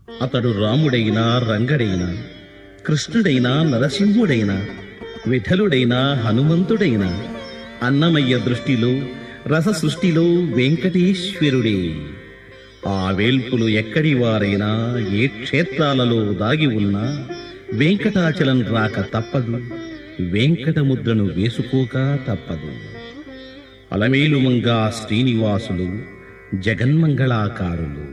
అతడు రాముడైనా రంగడైనా, కృష్ణుడైనా నరసింహుడైనా, విఠలుడైనా హనుమంతుడైనా అన్నమయ్య దృష్టిలో రస సృష్టిలో వెంకటేశ్వరుడే. ఆ వేల్పులు ఎక్కడి వారైనా ఏ క్షేత్రాలలో దాగి ఉన్నా వెంకటాచలం రాక తప్పదు, వెంకటముద్రను వేసుకోక తప్పదు. అలమేలుమంగా శ్రీనివాసులు జగన్మంగళాకారులు.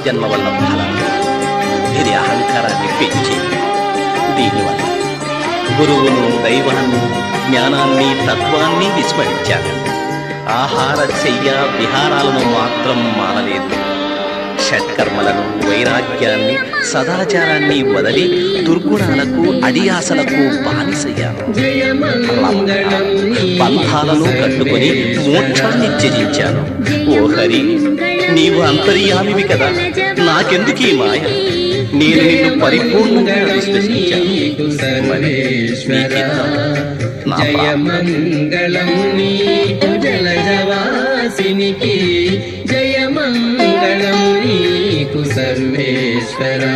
జన్మ వల్ల ఫలాలు ఇది అహంకారాన్ని పెంచి, దీనివల్ల గురువును, దైవాన్ని, జ్ఞానాన్ని, తత్వాన్ని విస్మరించారు. ఆహార శయ్య విహారాలను మాత్రం మానలేదు. షట్కర్మలను, వైరాగ్యాన్ని, సదాచారాన్ని వదిలి దుర్గుణాలకు, అడియాసలకు బానిసయ్యారు. బంధాలను కట్టుకొని మోక్షాన్ని త్యజించారు. ఓ హరి, నీవు అంతర్యామివి కదా, నాకెందుకు ఈ మాయ? నేను నిన్ను పరిపూర్ణంగా విశ్వసించాను. జయమంగళం నీకు జలజవాసినికి, జయమంగళం నీకు సర్వేశ్వరా.